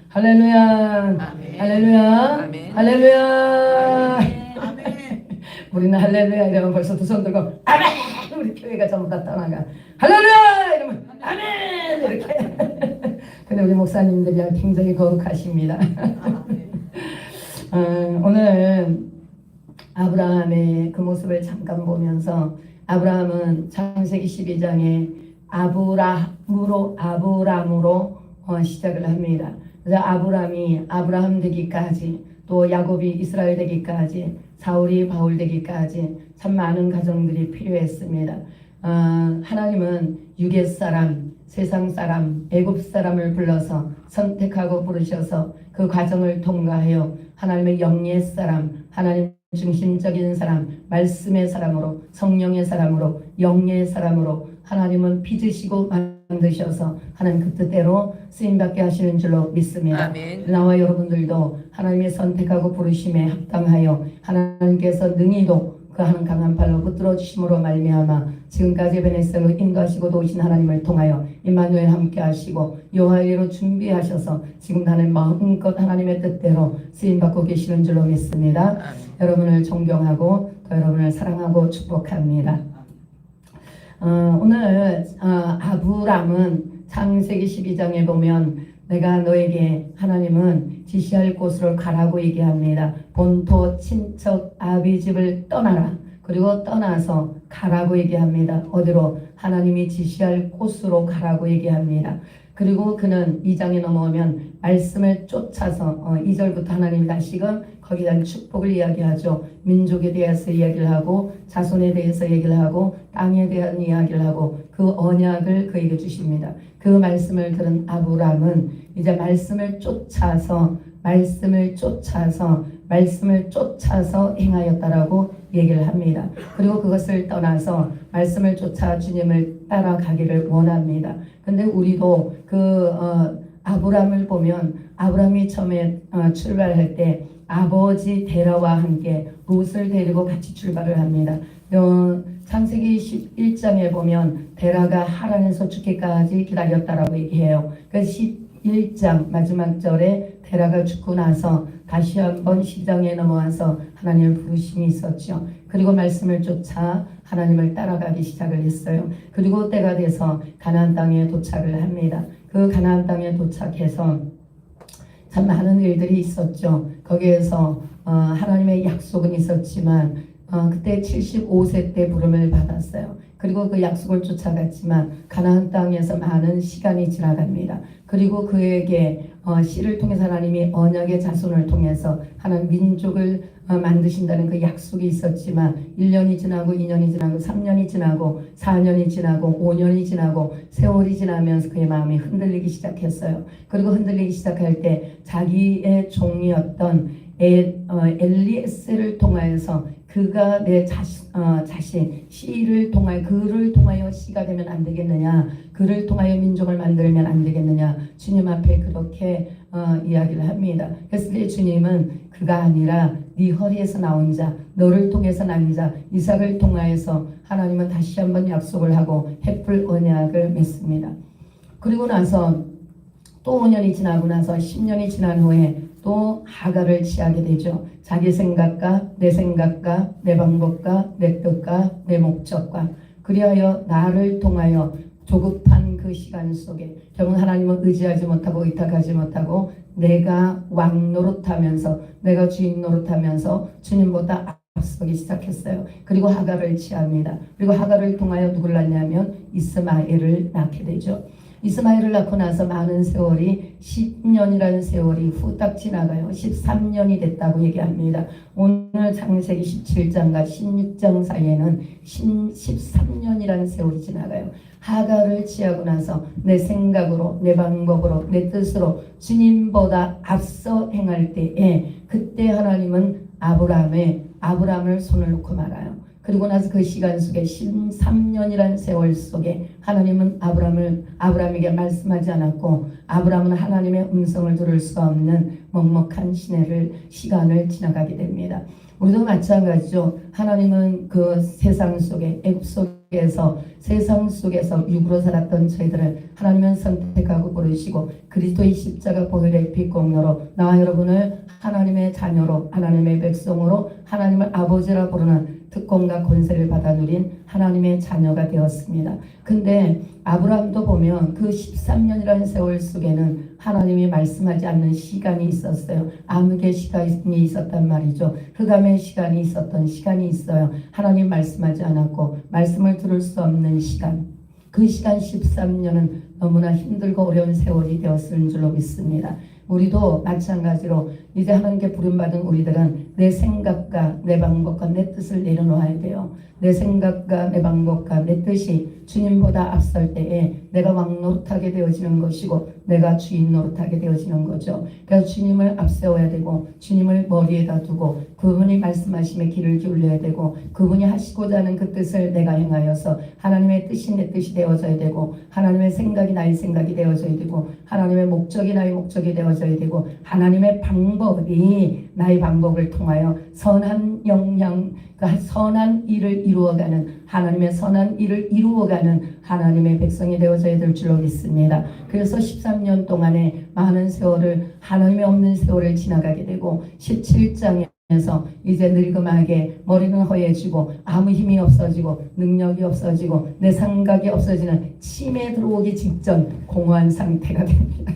할렐루야. 아멘. 할렐루야. 아멘. 할렐루야. 아멘. 우리는 할렐루야 이러면 벌써 두 손 들고 아멘. 우리 교회가 전부 다 떠나가. 할렐루야 이러면 아멘 이렇게. 근데 우리 목사님들이 굉장히 거룩하십니다. 오늘 아브라함의 그 모습을 잠깐 보면서, 아브라함은 창세기 12장에 아브람으로 시작을 합니다. 그래서 아브람이 아브라함 되기까지, 또 야곱이 이스라엘 되기까지, 사울이 바울 되기까지 참 많은 과정들이 필요했습니다. 하나님은 유괴 사람, 세상 사람, 애굽 사람을 불러서 선택하고 부르셔서 그 과정을 통과하여 하나님의 영의 사람, 하나님 중심적인 사람, 말씀의 사람으로, 성령의 사람으로, 영의 사람으로 하나님은 빚으시고 만드셔서 하나님 그 뜻대로 쓰임받게 하시는 줄로 믿습니다. 아멘. 나와 여러분들도 하나님의 선택하고 부르심에 합당하여 하나님께서 능히도 그 하는 강한 팔로 붙들어 주심으로 말미암아 지금까지 베네셀로 인도하시고 도우신 하나님을 통하여 임마누엘 함께 하시고 여호와의로 준비하셔서 지금 하는 마음껏 하나님의 뜻대로 쓰임받고 계시는 줄로 믿습니다. 아멘. 여러분을 존경하고 또 여러분을 사랑하고 축복합니다. 오늘 아브람은 창세기 12장에 보면 내가 너에게 하나님은 지시할 곳으로 가라고 얘기합니다. 본토 친척 아비 집을 떠나라. 그리고 떠나서 가라고 얘기합니다. 어디로? 하나님이 지시할 곳으로 가라고 얘기합니다. 그리고 그는 2장에 넘어오면 말씀을 쫓아서 2절부터 하나님이 다시금 거기에 대한 축복을 이야기하죠. 민족에 대해서 이야기를 하고 자손에 대해서 얘기를 하고 땅에 대한 이야기를 하고 그 언약을 그에게 주십니다. 그 말씀을 들은 아브람은 이제 말씀을 쫓아서 행하였다라고 얘기를 합니다. 그리고 그것을 떠나서 말씀을 쫓아 주님을 따라가기를 원합니다. 근데 우리도 아브람을 보면 아브람이 처음에 출발할 때 아버지 데라와 함께 롯을 데리고 같이 출발을 합니다. 창세기 11장에 보면 데라가 하란에서 죽기까지 기다렸다라고 얘기해요. 그래서 11장 마지막 절에 데라가 죽고 나서 다시 한번 10장에 넘어와서 하나님을 부르심이 있었죠. 그리고 말씀을 쫓아 하나님을 따라가기 시작을 했어요. 그리고 때가 돼서 가나안 땅에 도착을 합니다. 그 가나안 땅에 도착해서 참 많은 일들이 있었죠. 거기에서 하나님의 약속은 있었지만 그때 75세 때 부름을 받았어요. 그리고 그 약속을 쫓아갔지만 가나안 땅에서 많은 시간이 지나갑니다. 그리고 그에게 씨를 통해서 하나님이 언약의 자손을 통해서 하나님 민족을 만드신다는 그 약속이 있었지만 1년이 지나고 2년이 지나고 3년이 지나고 4년이 지나고 5년이 지나고 세월이 지나면서 그의 마음이 흔들리기 시작했어요. 그리고 흔들리기 시작할 때 자기의 종이었던 엘리에셀을 통하여서 그가 내 자신 씨를 통하여 그를 통하여 씨가 되면 안 되겠느냐, 그를 통하여 민족을 만들면 안 되겠느냐, 주님 앞에 그렇게 이야기를 합니다. 그래서 주님은 그가 아니라 네 허리에서 나온 자, 너를 통해서 난 자 이삭을 통하여서 하나님은 다시 한번 약속을 하고 햇불 언약을 맺습니다. 그리고 나서 또 5년이 지나고 나서 10년이 지난 후에 또 하갈을 취하게 되죠. 자기 생각과 내 방법과 내 뜻과 내 목적과 그리하여 나를 통하여 조급한 그 시간 속에 결국 하나님은 의지하지 못하고 의탁하지 못하고 내가 왕 노릇하면서 내가 주인 노릇하면서 주님보다 앞서기 시작했어요. 그리고 하갈을 취합니다. 그리고 하갈을 통하여 누굴 낳냐면 이스마엘을 낳게 되죠. 이스마엘을 낳고 나서 많은 세월이 10년이라는 세월이 후딱 지나가요. 13년이 됐다고 얘기합니다. 오늘 창세기 17장과 16장 사이에는 13년이라는 세월이 지나가요. 하갈을 취하고 나서 내 생각으로 내 방법으로 내 뜻으로 주님보다 앞서 행할 때에 그때 하나님은 아브람을 손을 놓고 말아요. 그리고 나서 그 시간 속에 13년이라는 세월 속에 하나님은 아브람에게 말씀하지 않았고 아브람은 하나님의 음성을 들을 수 없는 먹먹한 시간을 지나가게 됩니다. 우리도 마찬가지죠. 하나님은 그 세상 속에 애굽 속에 에서 세상 속에서 육으로 살았던 저희들을 하나님은 선택하고 부르시고 그리스도의 십자가 보혈의 피 공로로 나와 여러분을 하나님의 자녀로 하나님의 백성으로 하나님을 아버지라 부르는 특권과 권세를 받아 누린 하나님의 자녀가 되었습니다. 근데 아브라함도 보면 그 13년이라는 세월 속에는 하나님이 말씀하지 않는 시간이 있었어요. 암흑의 시간이 있었단 말이죠. 흑암의 시간이 있었던 시간이 있어요. 하나님 말씀하지 않았고 말씀을 들을 수 없는 시간. 그 시간 13년은 너무나 힘들고 어려운 세월이 되었을 줄로 믿습니다. 우리도 마찬가지로 이제 하나님께 부름받은 우리들은 내 생각과 내 방법과 내 뜻을 내려놓아야 돼요. 내 생각과 내 방법과 내 뜻이 주님보다 앞설 때에 내가 왕 노릇하게 되어지는 것이고 내가 주인 노릇하게 되어지는 거죠. 그래서 주님을 앞세워야 되고 주님을 머리에다 두고 그분이 말씀하심에 귀를 기울여야 되고 그분이 하시고자 하는 그 뜻을 내가 행하여서 하나님의 뜻이 내 뜻이 되어져야 되고 하나님의 생각이 나의 생각이 되어져야 되고 하나님의 목적이 나의 목적이 되어져야 되고 하나님의 방법이 나의 방법을 통하여 선한 영향, 선한 일을 이루어가는 하나님의 선한 일을 이루어가는 하나님의 백성이 되어져야 될 줄로 믿습니다. 그래서 13년 동안에 많은 세월을 하나님의 없는 세월을 지나가게 되고 17장에서 이제 늙음하게 머리는 허해지고 아무 힘이 없어지고 능력이 없어지고 내 생각이 없어지는 침에 들어오기 직전 공허한 상태가 됩니다.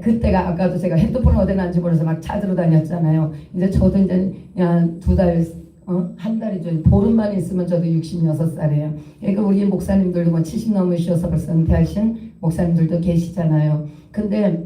그때가 아까도 제가 핸드폰을 어디 놨는지 몰라서 막 찾으러 다녔잖아요. 이제 저도 이제 한 달이죠. 보름만 있으면 저도 66살이에요. 그러니까 우리 목사님들도 뭐 70 넘으셔서 벌써 은퇴하신 목사님들도 계시잖아요. 근데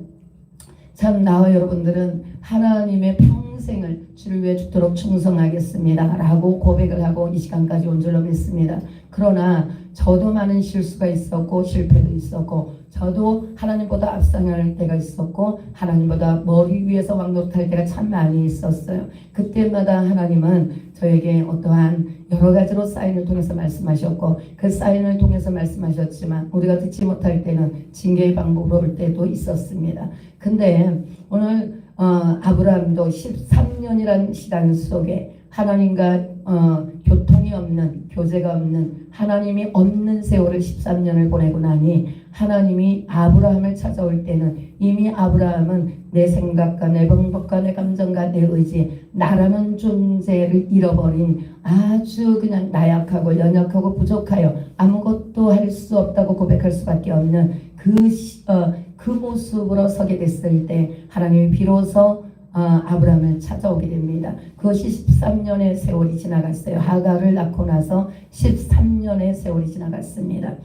참 나와 여러분들은 하나님의 평생을 주를 위해 죽도록 충성하겠습니다 라고 고백을 하고 이 시간까지 온 줄로 믿습니다. 그러나 저도 많은 실수가 있었고 실패도 있었고 저도 하나님보다 앞서갈 때가 있었고 하나님보다 머리 위에서 왕노릇할 때가 참 많이 있었어요. 그때마다 하나님은 저에게 어떠한 여러 가지로 사인을 통해서 말씀하셨고 그 사인을 통해서 말씀하셨지만 우리가 듣지 못할 때는 징계의 방법으로 올 때도 있었습니다. 근데 오늘 아브라함도 13년이라는 시간 속에 하나님과 교통이 없는 교제가 없는 하나님이 없는 세월을 13년을 보내고 나니 하나님이 아브라함을 찾아올 때는 이미 아브라함은 내 생각과 내 방법과 내 감정과 내 의지 나라는 존재를 잃어버린 아주 그냥 나약하고 연약하고 부족하여 아무것도 할 수 없다고 고백할 수밖에 없는 그 모습으로 서게 됐을 때 하나님이 비로소 아브라함을 찾아오게 됩니다. 그것이 13년의 세월이 지나갔어요. 하갈을 낳고 나서 13년의 세월이 지나갔습니다.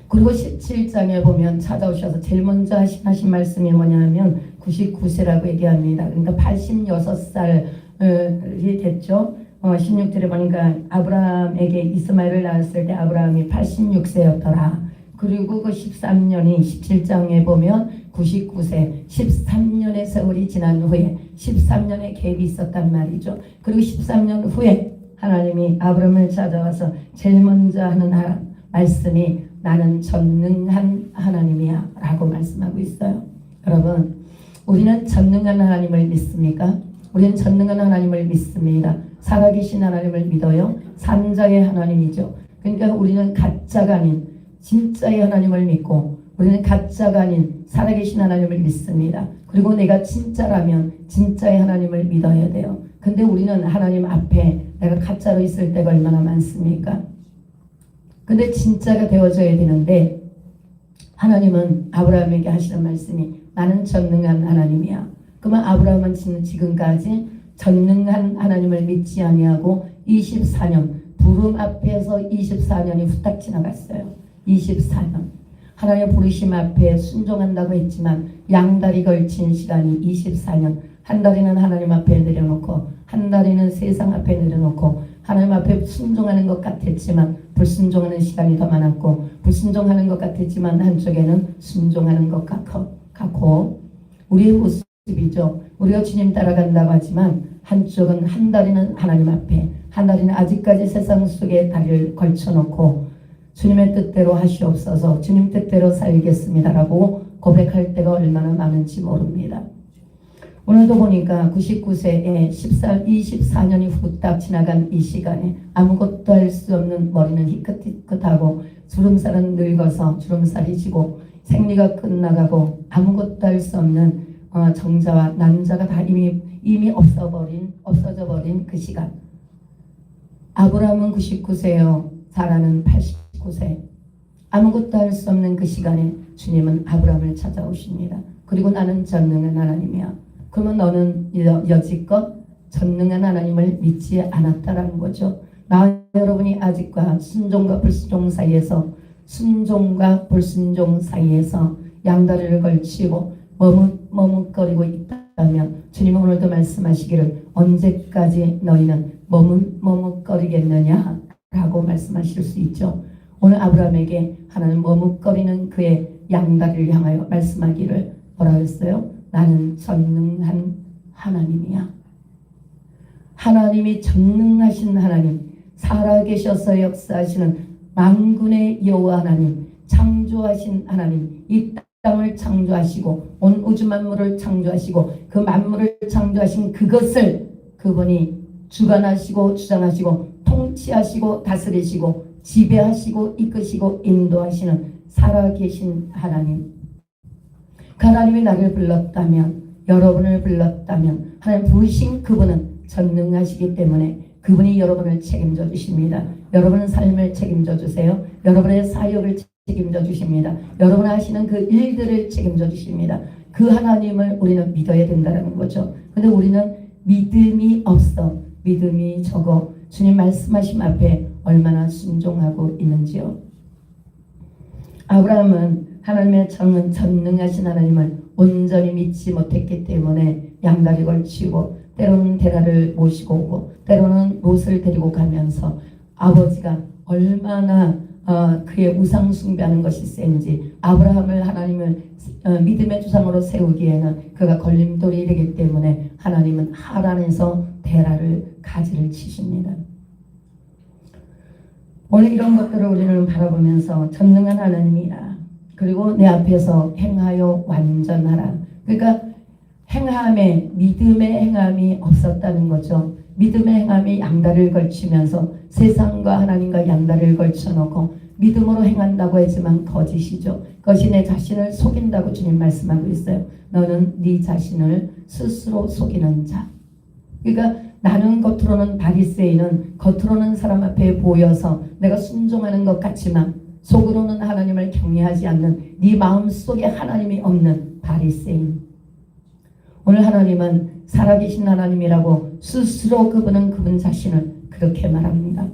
그리고 17장에 보면 찾아오셔서 제일 먼저 하신 말씀이 뭐냐면 99세라고 얘기합니다. 그러니까 86살이 됐죠. 16절에 보니까 아브라함에게 이스마엘을 낳았을 때 아브라함이 86세였더라. 그리고 그 13년이 17장에 보면 99세 13년의 세월이 지난 후에 13년의 갭이 있었단 말이죠. 그리고 13년 후에 하나님이 아브라함을 찾아와서 제일 먼저 하는 말씀이 나는 전능한 하나님이야 라고 말씀하고 있어요. 여러분 우리는 전능한 하나님을 믿습니까? 우리는 전능한 하나님을 믿습니다. 살아계신 하나님을 믿어요. 산자의 하나님이죠. 그러니까 우리는 가짜가 아닌 진짜의 하나님을 믿고 우리는 가짜가 아닌 살아계신 하나님을 믿습니다. 그리고 내가 진짜라면 진짜의 하나님을 믿어야 돼요. 근데 우리는 하나님 앞에 내가 가짜로 있을 때가 얼마나 많습니까? 근데 진짜가 되어져야 되는데 하나님은 아브라함에게 하시는 말씀이 나는 전능한 하나님이야. 그러면 아브라함은 지금까지 전능한 하나님을 믿지 아니하고 24년 부름 앞에서 24년이 후딱 지나갔어요. 24년 하나님의 부르심 앞에 순종한다고 했지만 양다리 걸친 시간이 24년. 한 다리는 하나님 앞에 내려놓고 한 다리는 세상 앞에 내려놓고 하나님 앞에 순종하는 것 같았지만 불순종하는 시간이 더 많았고 불순종하는 것 같았지만 한쪽에는 순종하는 것 같고 우리의 모습이죠. 우리가 주님 따라간다고 하지만 한쪽은 한 다리는 하나님 앞에 한 다리는 아직까지 세상 속에 다리를 걸쳐놓고 주님의 뜻대로 하시옵소서 주님 뜻대로 살겠습니다라고 고백할 때가 얼마나 많은지 모릅니다. 오늘도 보니까 99세에 24년이 후딱 지나간 이 시간에 아무것도 할 수 없는 머리는 희끗희끗하고 주름살은 늙어서 주름살이 지고 생리가 끝나가고 아무것도 할 수 없는 정자와 난자가 다 이미 없어져 버린 그 시간. 아브라함은 99세요. 사라는 89세. 아무것도 할 수 없는 그 시간에 주님은 아브라함을 찾아오십니다. 그리고 나는 전능한 하나님이야. 그러면 너는 여지껏 전능한 하나님을 믿지 않았다라는 거죠. 여러분이 아직과 순종과 불순종 사이에서 순종과 불순종 사이에서 양다리를 걸치고 머뭇거리고 있다면 주님은 오늘도 말씀하시기를 언제까지 너희는 머뭇거리겠느냐 라고 말씀하실 수 있죠. 오늘 아브라함에게 하나님 머뭇거리는 그의 양다리를 향하여 말씀하기를 뭐라고 했어요? 나는 전능한 하나님이야. 하나님이 전능하신 하나님, 살아계셔서 역사하시는 만군의 여호와 하나님, 창조하신 하나님, 이 땅을 창조하시고 온 우주 만물을 창조하시고 그 만물을 창조하신 그것을 그분이 주관하시고 주장하시고 통치하시고 다스리시고 지배하시고 이끄시고 인도하시는 살아계신 하나님. 그 하나님이 나를 불렀다면, 여러분을 불렀다면 하나님 부르신 그분은 전능하시기 때문에 그분이 여러분을 책임져 주십니다. 여러분의 삶을 책임져 주세요. 여러분의 사역을 책임져 주십니다. 여러분 하시는 그 일들을 책임져 주십니다. 그 하나님을 우리는 믿어야 된다는 거죠. 근데 우리는 믿음이 없어. 믿음이 적어. 주님 말씀하심 앞에 얼마나 순종하고 있는지요. 아브라함은 하나님의 전능하신 하나님을 온전히 믿지 못했기 때문에 양다리 걸치고 때로는 데라를 모시고 오고 때로는 롯을 데리고 가면서 아버지가 얼마나 그의 우상 숭배하는 것이 센지 아브라함을 하나님을 믿음의 조상으로 세우기에는 그가 걸림돌이 되기 때문에 하나님은 하란에서 데라를 가지를 치십니다. 오늘 이런 것들을 우리는 바라보면서 전능한 하나님이라 그리고 내 앞에서 행하여 완전하라. 그러니까 행함에 믿음의 행함이 없었다는 거죠. 믿음의 행함이 양다리를 걸치면서 세상과 하나님과 양다리를 걸쳐놓고 믿음으로 행한다고 했지만 거짓이죠. 그것이 내 자신을 속인다고 주님 말씀하고 있어요. 너는 네 자신을 스스로 속이는 자. 그러니까 나는 겉으로는 바리새인은 겉으로는 사람 앞에 보여서 내가 순종하는 것 같지만 속으로는 하나님을 경외하지 않는 네 마음속에 하나님이 없는 바리새인. 오늘 하나님은 살아계신 하나님이라고 스스로 그분 자신을 그렇게 말합니다.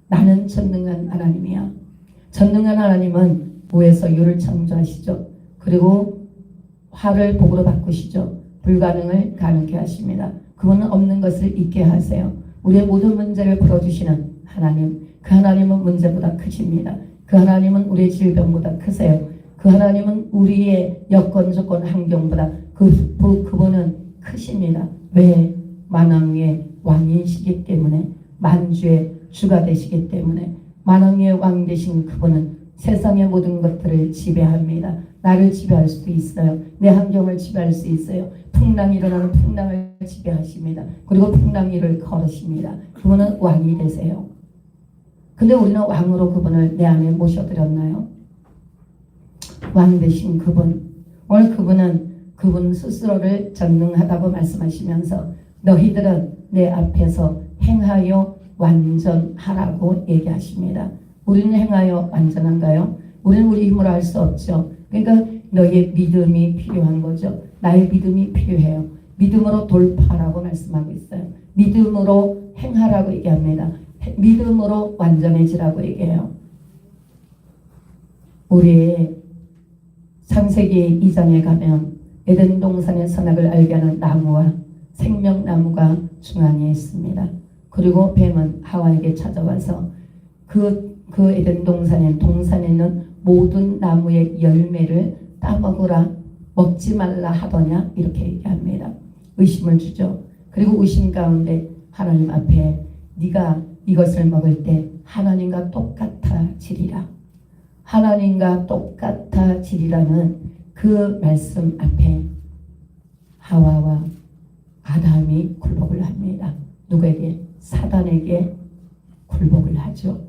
나는 전능한 하나님이야. 전능한 하나님은 무에서 유를 창조하시죠. 그리고 화를 복으로 바꾸시죠. 불가능을 가능케 하십니다. 그분은 없는 것을 있게 하세요. 우리의 모든 문제를 풀어주시는 하나님. 그 하나님은 문제보다 크십니다. 그 하나님은 우리의 질병보다 크세요. 그 하나님은 우리의 여건 조건 환경보다 그분은 크십니다. 왜? 만왕의 왕이시기 때문에, 만주의 주가 되시기 때문에. 만왕의 왕 되신 그분은 세상의 모든 것들을 지배합니다. 나를 지배할 수도 있어요. 내 환경을 지배할 수 있어요. 풍랑이 일어나는 풍랑을 지배하십니다. 그리고 풍랑 위를 걸으십니다. 그분은 왕이 되세요. 근데 우리는 왕으로 그분을 내 안에 모셔드렸나요? 왕 되신 그분. 오늘 그분 스스로를 전능하다고 말씀하시면서 너희들은 내 앞에서 행하여 완전하라고 얘기하십니다. 우리는 행하여 완전한가요? 우리는 우리 힘으로 할 수 없죠. 그러니까 너희의 믿음이 필요한 거죠. 나의 믿음이 필요해요. 믿음으로 돌파하라고 말씀하고 있어요. 믿음으로 행하라고 얘기합니다. 믿음으로 완전해지라고 얘기해요. 우리 창세기 2장에 가면 에덴 동산의 선악을 알게 하는 나무와 생명나무가 중앙에 있습니다. 그리고 뱀은 하와에게 찾아와서 그 에덴 동산에 있는 모든 나무의 열매를 따먹으라, 먹지 말라 하더냐 이렇게 얘기합니다. 의심을 주죠. 그리고 의심 가운데 하나님 앞에 네가 이것을 먹을 때 하나님과 똑같아지리라. 하나님과 똑같아지리라는 그 말씀 앞에 하와와 아담이 굴복을 합니다. 누구에게? 사단에게 굴복을 하죠.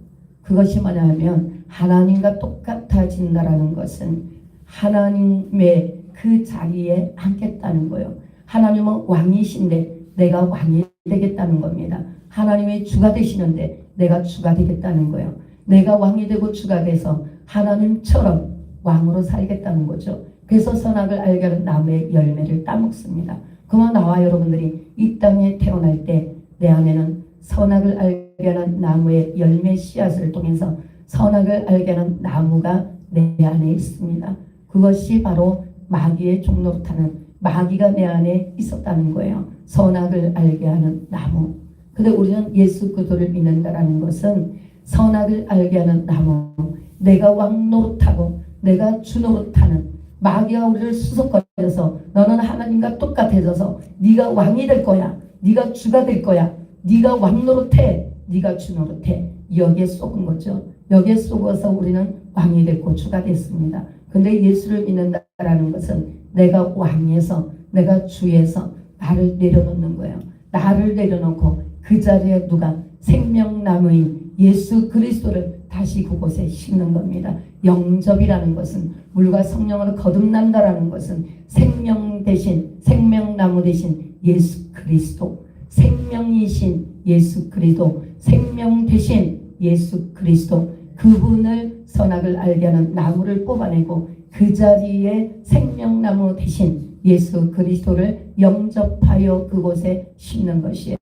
그것이 뭐냐면 하나님과 똑같아진다라는 것은 하나님의 그 자리에 앉겠다는 거예요. 하나님은 왕이신데 내가 왕이 되겠다는 겁니다. 하나님의 주가 되시는데 내가 주가 되겠다는 거예요. 내가 왕이 되고 주가 돼서 하나님처럼 왕으로 살겠다는 거죠. 그래서 선악을 알게 하는 나무의 열매를 따먹습니다. 그러면 나와 여러분들이 이 땅에 태어날 때 내 안에는 선악을 알게 하는 나무의 열매 씨앗을 통해서 선악을 알게 하는 나무가 내 안에 있습니다. 그것이 바로 마귀의 종노릇하는 마귀가 내 안에 있었다는 거예요. 선악을 알게 하는 나무. 근데 우리는 예수 그리스도를 믿는다라는 것은 선악을 알게 하는 나무, 내가 왕 노릇하고 내가 주 노릇하는 마귀가 우리를 수석거려서 너는 하나님과 똑같아져서 네가 왕이 될 거야, 네가 주가 될 거야, 네가 왕 노릇해, 네가 주 노릇해. 여기에 속은 거죠. 여기에 속아서 우리는 왕이 됐고 주가 됐습니다. 근데 예수를 믿는다라는 것은 내가 왕에서 내가 주에서 나를 내려놓는 거예요. 나를 내려놓고 그 자리에 누가 생명나무인 예수 그리스도를 다시 그곳에 심는 겁니다. 영접이라는 것은 물과 성령으로 거듭난다라는 것은 생명 대신 생명나무 대신 예수 그리스도, 생명이신 예수 그리스도, 생명 대신 예수 그리스도, 그분을 선악을 알게 하는 나무를 뽑아내고 그 자리에 생명나무 대신 예수 그리스도를 영접하여 그곳에 심는 것이에요.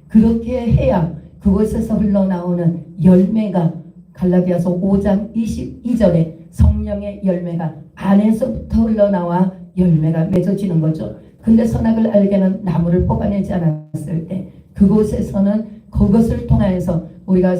그렇게 해야 그곳에서 흘러나오는 열매가 갈라디아서 5장 22절에 성령의 열매가 안에서부터 흘러나와 열매가 맺어지는 거죠. 근데 선악을 알게 하는 나무를 뽑아내지 않았을 때 그곳에서는 그것을 통하여서 우리가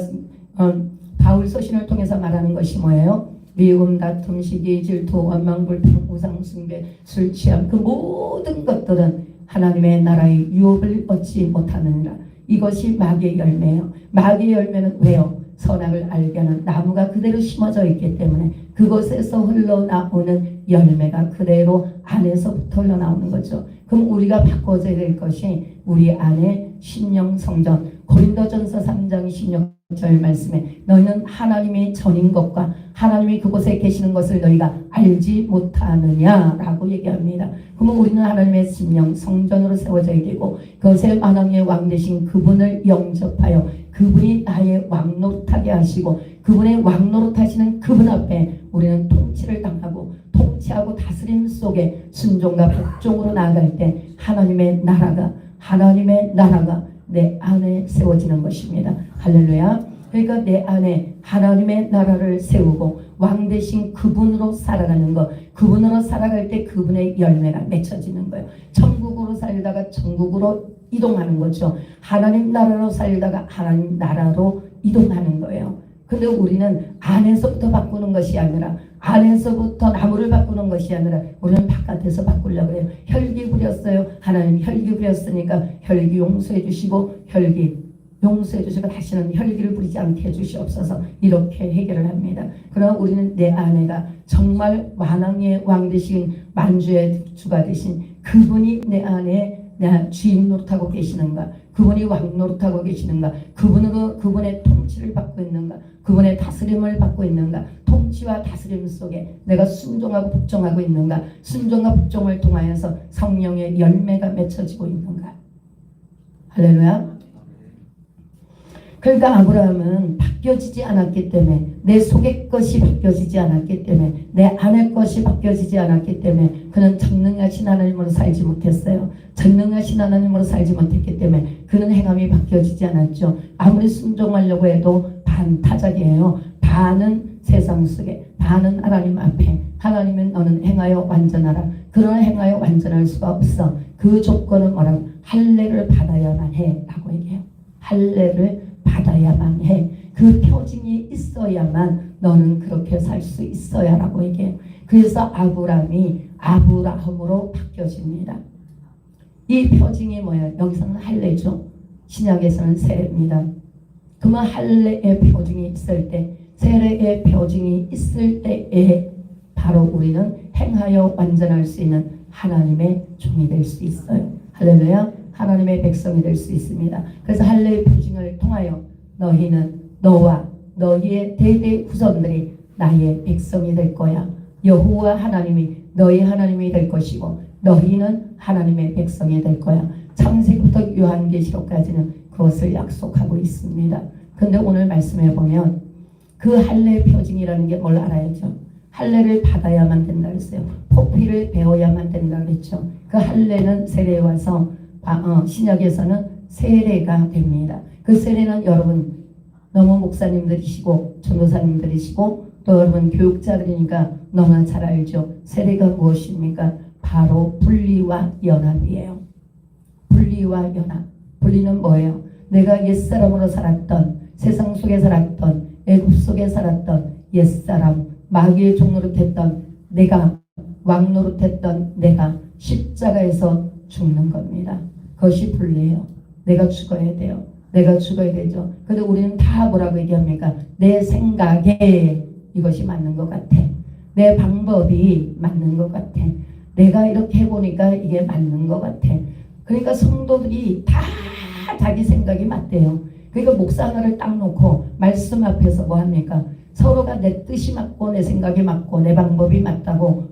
바울 서신을 통해서 말하는 것이 뭐예요? 미움, 다툼, 시기, 질투, 원망, 불평, 우상 숭배, 술 취함, 그 모든 것들은 하나님의 나라의 유업을 얻지 못하느니라. 이것이 마귀의 열매예요. 마귀의 열매는 왜요? 선악을 알게 하는 나무가 그대로 심어져 있기 때문에 그것에서 흘러나오는 열매가 그대로 안에서부터 흘러나오는 거죠. 그럼 우리가 바꿔줘야 될 것이 우리 안에 심령 성전, 고린도전서 3장 16절 말씀에 너희는 하나님의 전인 것과 하나님이 그곳에 계시는 것을 너희가 알지 못하느냐라고 얘기합니다. 그러면 우리는 하나님의 심령 성전으로 세워져야 되고 그것에 만왕의 왕 되신 그분을 영접하여 그분이 나의 왕 노릇하게 하시고 그분의 왕 노릇하시는 그분 앞에 우리는 통치를 당하고 통치하고 다스림 속에 순종과 복종으로 나아갈 때 하나님의 나라가 내 안에 세워지는 것입니다. 할렐루야. 그러니까 내 안에 하나님의 나라를 세우고 왕 대신 그분으로 살아가는 것, 그분으로 살아갈 때 그분의 열매가 맺혀지는 거예요. 천국으로 살다가 천국으로 이동하는 거죠. 하나님 나라로 살다가 하나님 나라로 이동하는 거예요. 근데 우리는 안에서부터 바꾸는 것이 아니라 안에서부터 나무를 바꾸는 것이 아니라 우리는 바깥에서 바꾸려고 해요. 혈기 부렸어요. 하나님 혈기 부렸으니까 혈기 용서해 주시고 혈기 용서해 주시고 다시는 혈기를 부리지 않게 해주시옵소서. 이렇게 해결을 합니다. 그러나 우리는 내 아내가 정말 만왕의 왕 되신 만주의 주가 되신 그분이 내 안에 내 주인 노릇하고 계시는가, 그분이 왕 노릇하고 계시는가, 그분으로 그분의 통치를 받고 있는가, 그분의 다스림을 받고 있는가, 통치와 다스림 속에 내가 순종하고 복종하고 있는가, 순종과 복종을 통하여서 성령의 열매가 맺혀지고 있는가. 할렐루야. 그러니까 아브라함은 바뀌어지지 않았기 때문에, 내 속의 것이 바뀌어지지 않았기 때문에, 내 안의 것이 바뀌어지지 않았기 때문에 그는 전능하신 하나님으로 살지 못했어요. 전능하신 하나님으로 살지 못했기 때문에 그는 행함이 바뀌어지지 않았죠. 아무리 순종하려고 해도 반타작이에요. 반은 세상 속에, 반은 하나님 앞에. 하나님은 너는 행하여 완전하라. 그러나 행하여 완전할 수가 없어. 그 조건은 뭐라고? 할례를 받아야만 해 라고 얘기해요. 할례를 받아야만 해. 그 표징이 있어야만 너는 그렇게 살 수 있어야 라고 얘기해요. 그래서 아브라함이 아브라함으로 바뀌어집니다. 이 표징이 뭐예요? 여기서는 할례죠. 신약에서는 세례입니다. 그러면 할례의 표징이 있을 때, 세례의 표징이 있을 때에 바로 우리는 행하여 완전할 수 있는 하나님의 종이 될 수 있어요. 할렐루야. 하나님의 백성이 될 수 있습니다. 그래서 할례 표징을 통하여 너희는 너와 너희의 대대 후손들이 나의 백성이 될 거야. 여호와 하나님이 너희 하나님이 될 것이고 너희는 하나님의 백성이 될 거야. 창세기부터 요한계시록까지는 그것을 약속하고 있습니다. 그런데 오늘 말씀해 보면 그 할례 표징이라는 게 뭘 알아야죠. 할례를 받아야만 된다 그랬어요. 포피를 배워야만 된다 그랬죠. 그 할례는 세례에 와서 신약에서는 세례가 됩니다. 그 세례는 여러분 너무 목사님들이시고 전도사님들이시고 또 여러분 교육자들이니까 너무나 잘 알죠. 세례가 무엇입니까? 바로 분리와 연합이에요. 분리와 연합. 분리는 뭐예요? 내가 옛사람으로 살았던, 세상 속에 살았던, 애굽 속에 살았던 옛사람, 마귀의 종노릇했던 내가, 왕노릇했던 내가 십자가에서 죽는 겁니다. 그것이 분리예요. 내가 죽어야 돼요. 내가 죽어야 되죠. 그런데 우리는 다 뭐라고 얘기합니까? 내 생각에 이것이 맞는 것 같아. 내 방법이 맞는 것 같아. 내가 이렇게 해보니까 이게 맞는 것 같아. 그러니까 성도들이 다 자기 생각이 맞대요. 그러니까 목사 하나를 딱 놓고 말씀 앞에서 뭐 합니까? 서로가 내 뜻이 맞고 내 생각이 맞고 내 방법이 맞다고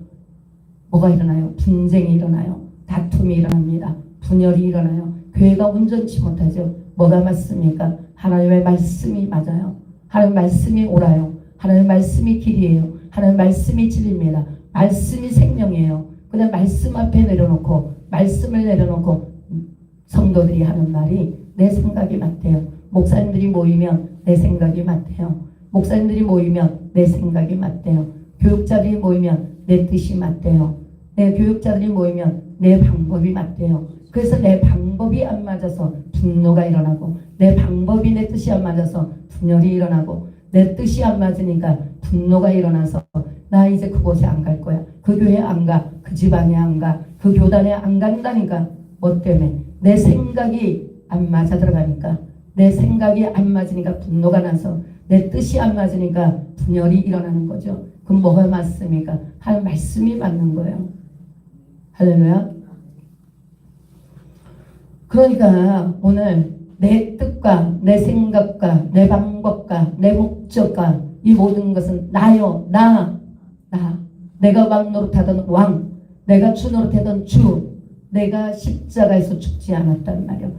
뭐가 일어나요? 분쟁이 일어나요. 다툼이 일어납니다. 분열이 일어나요. 교회가 온전치 못하죠. 뭐가 맞습니까? 하나님의 말씀이 맞아요. 하나님의 말씀이 옳아요. 하나님의 말씀이 길이에요. 하나님의 말씀이 진리입니다. 말씀이 생명이에요. 그냥 말씀 앞에 내려놓고 말씀을 내려놓고 성도들이 하는 말이 내 생각이 맞대요. 목사님들이 모이면 내 생각이 맞대요. 목사님들이 모이면 내 생각이 맞대요. 교육자들이 모이면 내 뜻이 맞대요. 내 교육자들이 모이면 내 방법이 맞대요. 그래서 내 방법이 안 맞아서 분노가 일어나고 내 방법이 내 뜻이 안 맞아서 분열이 일어나고 내 뜻이 안 맞으니까 분노가 일어나서 나 이제 그곳에 안 갈 거야. 그 교회 안 가. 그 집안에 안 가. 그 교단에 안 간다니까. 뭐 때문에? 내 생각이 안 맞아 들어가니까. 내 생각이 안 맞으니까 분노가 나서 내 뜻이 안 맞으니까 분열이 일어나는 거죠. 그럼 뭐가 맞습니까? 하나님 말씀이 맞는 거예요. 할렐루야. 그러니까 오늘 내 뜻과 내 생각과 내 방법과 내 목적과 이 모든 것은 나요. 나. 내가 왕 노릇하던 왕, 내가 주 노릇하던 주, 내가 십자가에서 죽지 않았단 말이요.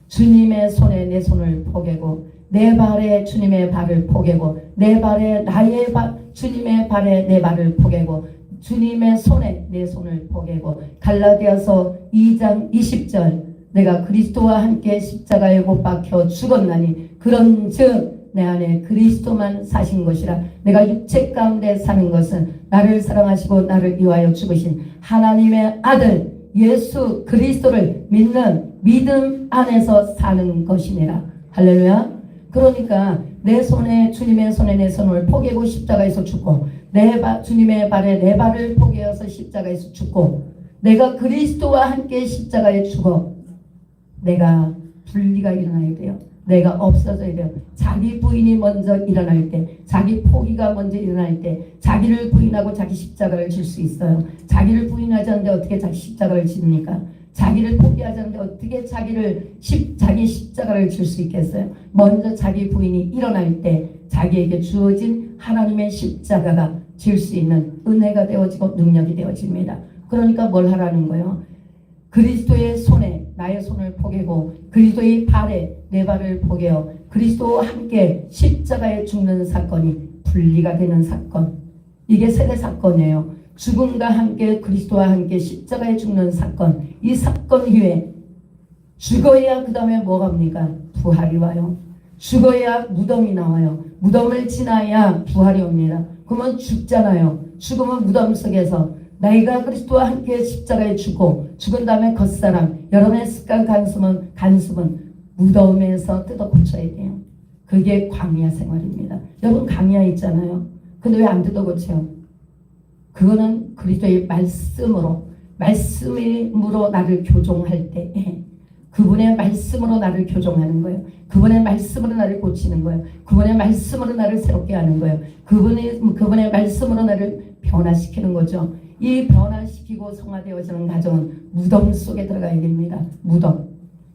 주님의 손에 내 손을 포개고 내 발에 주님의 발을 포개고 내 발에 나의 발, 주님의 발에 내 발을 포개고 주님의 손에 내 손을 포개고 갈라디아서 2장 20절 내가 그리스도와 함께 십자가에 못 박혀 죽었나니 그런즉 내 안에 그리스도만 사신 것이라. 내가 육체 가운데 사는 것은 나를 사랑하시고 나를 위하여 죽으신 하나님의 아들 예수 그리스도를 믿는 믿음 안에서 사는 것이니라. 할렐루야. 그러니까 내 손에 주님의 손에 내 손을 포개고 십자가에서 죽고 주님의 발에 내 발을 포개어서 십자가에서 죽고 내가 그리스도와 함께 십자가에 죽어 내가 분리가 일어나야 돼요. 내가 없어져야 돼요. 자기 부인이 먼저 일어날 때, 자기 포기가 먼저 일어날 때 자기를 부인하고 자기 십자가를 질 수 있어요. 자기를 부인하지 않는데 어떻게 자기 십자가를 집니까? 자기를 포기하지 않는데 어떻게 자기 십자가를 질 수 있겠어요? 먼저 자기 부인이 일어날 때 자기에게 주어진 하나님의 십자가가 질 수 있는 은혜가 되어지고 능력이 되어집니다. 그러니까 뭘 하라는 거예요? 그리스도의 손에 나의 손을 포개고 그리스도의 발에 내 발을 포개어 그리스도와 함께 십자가에 죽는 사건이 분리가 되는 사건. 이게 세례 사건이에요. 죽음과 함께 그리스도와 함께 십자가에 죽는 사건. 이 사건 후에 죽어야 그 다음에 뭐가 옵니까? 부활이 와요. 죽어야 무덤이 나와요. 무덤을 지나야 부활이 옵니다. 그러면 죽잖아요. 죽으면 무덤 속에서 나이가 그리스도와 함께 십자가에 죽은 다음에 겉사람 여러분의 습관 간수은 무덤에서 뜯어 고쳐야 돼요. 그게 광야 생활입니다. 여러분 광야 있잖아요. 근데 왜 안 뜯어 고쳐요? 그거는 그리스도의 말씀으로 나를 교종할 때 그분의 말씀으로 나를 교종하는 거예요. 그분의 말씀으로 나를 고치는 거예요. 그분의 말씀으로 나를 새롭게 하는 거예요. 그분의 말씀으로 나를 변화시키는 거죠. 이 변화시키고 성화되어지는 과정은 무덤 속에 들어가야 됩니다. 무덤.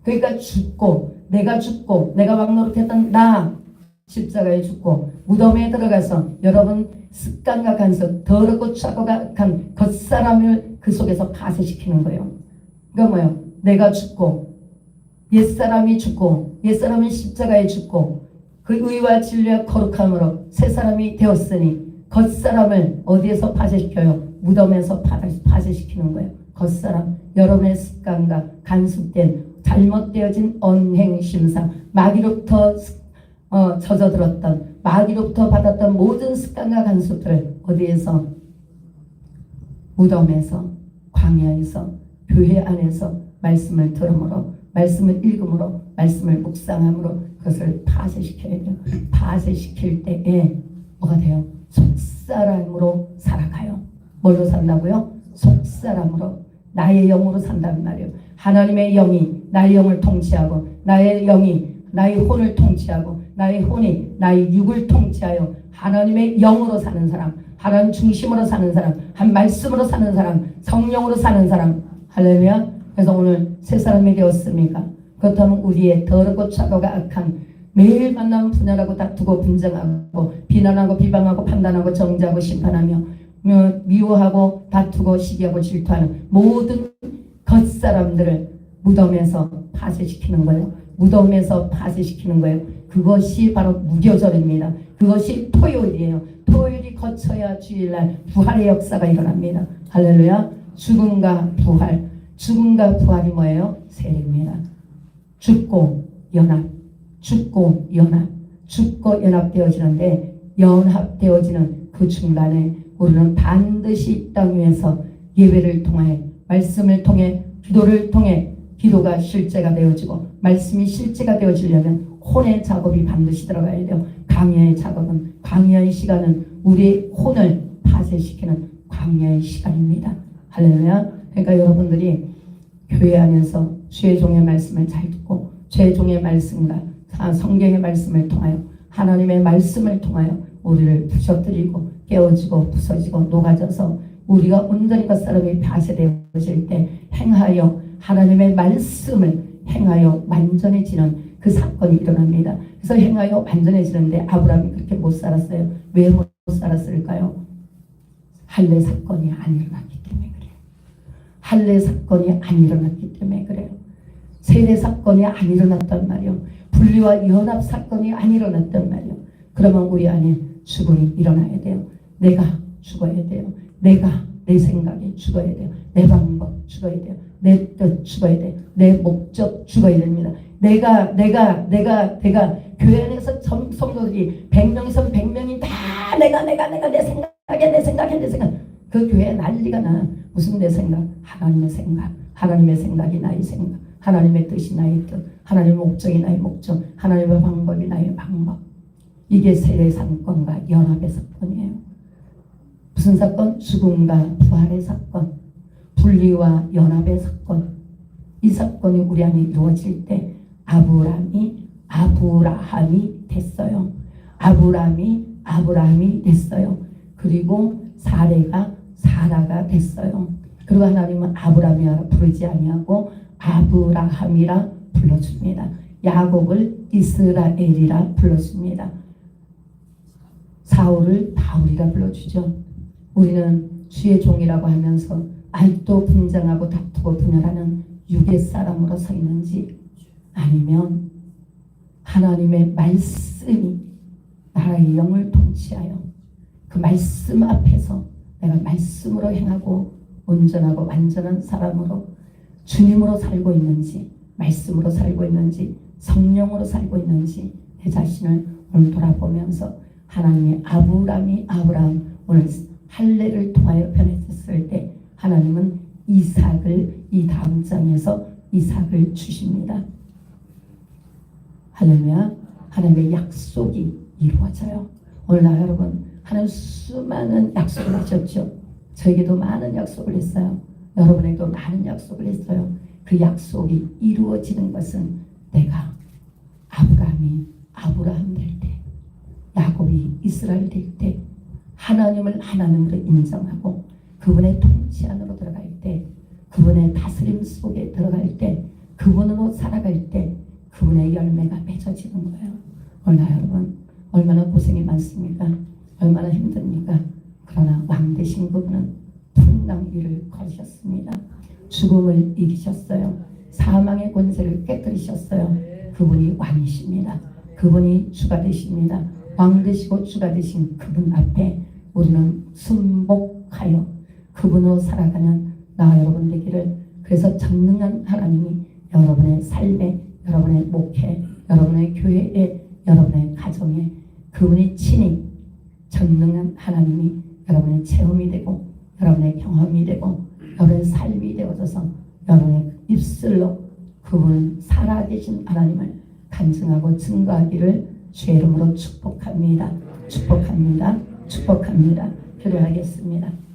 그러니까 죽고 내가 왕노릇했던 나 십자가에 죽고 무덤에 들어가서 여러분 습관과 간섭 더럽고 추악한 겉사람을 그 속에서 파쇄시키는 거예요. 그러니까 뭐예요? 내가 죽고 옛사람이 죽고 옛사람이 십자가에 죽고 그 의와 진리와 거룩함으로 새 사람이 되었으니 겉사람을 어디에서 파쇄시켜요? 무덤에서 파쇄시키는 거예요. 겉사람, 여러분의 습관과 간섭된 잘못되어진 언행심상 마귀로부터 젖어들었던 마귀로부터 받았던 모든 습관과 간섭들을 어디에서? 무덤에서, 광야에서, 교회 안에서 말씀을 들음으로, 말씀을 읽음으로, 말씀을 묵상함으로 그것을 파쇄시켜야 돼요. 파쇄시킬 때에 뭐가 돼요? 속사람으로 살아가요. 뭘로 산다고요? 속사람으로. 나의 영으로 산다는 말이에요. 하나님의 영이 나의 영을 통치하고 나의 영이 나의 혼을 통치하고 나의 혼이 나의 육을 통치하여 하나님의 영으로 사는 사람, 하나님 중심으로 사는 사람, 한 말씀으로 사는 사람, 성령으로 사는 사람. 할렐루야. 그래서 오늘 새 사람이 되었습니까? 그렇다면 우리의 더럽고 차가고 악한 매일 만나면 분열하고 다투고 분쟁하고 비난하고 비방하고 판단하고 정죄하고 심판하며 미워하고 다투고 시기하고 질투하는 모든 겉사람들을 무덤에서 파쇄시키는 거예요. 무덤에서 파쇄시키는 거예요. 그것이 바로 무교절입니다. 그것이 토요일이에요. 토요일이 거쳐야 주일날 부활의 역사가 일어납니다. 할렐루야. 죽음과 부활. 죽음과 부활이 뭐예요? 세례입니다. 죽고 연합. 죽고 연합. 죽고 연합되어지는데 연합되어지는 그 중간에 우리는 반드시 이 땅 위에서 예배를 통해 말씀을 통해 기도를 통해 기도가 실제가 되어지고 말씀이 실제가 되어지려면 혼의 작업이 반드시 들어가야 돼요. 광야의 작업은 광야의 시간은 우리의 혼을 파쇄시키는 광야의 시간입니다. 할렐루야. 그러니까 여러분들이 교회 안에서 주의 종의 말씀을 잘 듣고 주의 종의 말씀과 성경의 말씀을 통하여 하나님의 말씀을 통하여 우리를 부셔뜨리고 깨어지고 부서지고 녹아져서 우리가 온전히 겉사람이 파쇄되어질 때 행하여 하나님의 말씀을 행하여 완전해지는 그 사건이 일어납니다. 그래서 행하여 완전해지는데 아브라함이 그렇게 못 살았어요. 왜 못 살았을까요? 할례 사건이 안 일어났기 때문에 그래요. 할례 사건이 안 일어났기 때문에 그래요. 세례 사건이 안 일어났단 말이에요. 분리와 연합 사건이 안 일어났단 말이에요. 그러면 우리 안에 죽음이 일어나야 돼요. 내가 죽어야 돼요. 내가 내 생각에 죽어야 돼요. 내 방법 죽어야 돼요. 내 뜻 죽어야 돼요. 내 목적 죽어야 됩니다. 내가 교회 안에서 성도들이 100명에서 100명이 다 내가 내 생각 그 교회에 난리가 나. 무슨 내 생각? 하나님의 생각. 하나님의 생각이 나의 생각. 하나님의 뜻이 나의 뜻. 하나님의 목적이 나의 목적. 하나님의 방법이 나의 방법. 이게 세례 사건과 연합의 사건이에요. 무슨 사건? 죽음과 부활의 사건. 분리와 연합의 사건. 이 사건이 우리 안에 이루어질 때 아브라함이 됐어요. 아브라함이 됐어요. 그리고 사라가 됐어요. 그리고 하나님은 아브라함이라 부르지 아니하고 아브라함이라 불러줍니다. 야곱을 이스라엘이라 불러줍니다. 사울을 바울이라 불러주죠. 우리는 주의 종이라고 하면서 아직도 분쟁하고 다투고 분열하는 육의 사람으로 서 있는지 아니면 하나님의 말씀이 나의 영을 통치하여 그 말씀 앞에서 내가 말씀으로 행하고 온전하고 완전한 사람으로 주님으로 살고 있는지 말씀으로 살고 있는지 성령으로 살고 있는지 내 자신을 오늘 돌아보면서 하나님의 아브라함 오늘 할례를 통하여 변했을 때 하나님은 이삭을 이 다음 장에서 이삭을 주십니다. 할렐루야. 하나님의 약속이 이루어져요. 오늘날 여러분 하나님 수많은 약속을 하셨죠. 저에게도 많은 약속을 했어요. 여러분에게도 많은 약속을 했어요. 그 약속이 이루어지는 것은 내가 아브라함이 아브라함 될 때, 야곱이 이스라엘 될 때, 하나님을 하나님으로 인정하고 그분의 통치 안으로 들어갈 때, 그분의 다스림 속에 들어갈 때, 그 그분으로 살아갈 때 그분의 열매가 맺어지는 거예요. 오늘 여러분 얼마나 고생이 많습니까? 얼마나 힘듭니까? 그러나 왕 되신 그분은 풍랑 위를 걸으셨습니다. 죽음을 이기셨어요. 사망의 권세를 깨뜨리셨어요. 그분이 왕이십니다. 그분이 주가 되십니다. 왕 되시고 주가 되신 그분 앞에 우리는 순복하여 그분으로 살아가는 나와 여러분 되기를. 그래서 전능한 하나님이 여러분의 삶에, 여러분의 목회, 여러분의 교회에, 여러분의 가정에 그분이 친히 전능한 하나님이 여러분의 체험이 되고 여러분의 경험이 되고 여러분의 삶이 되어져서 여러분의 입술로 그분 살아계신 하나님을 간증하고 증거하기를 주의 이름으로 축복합니다. 축복합니다. 축복합니다. 기도하겠습니다.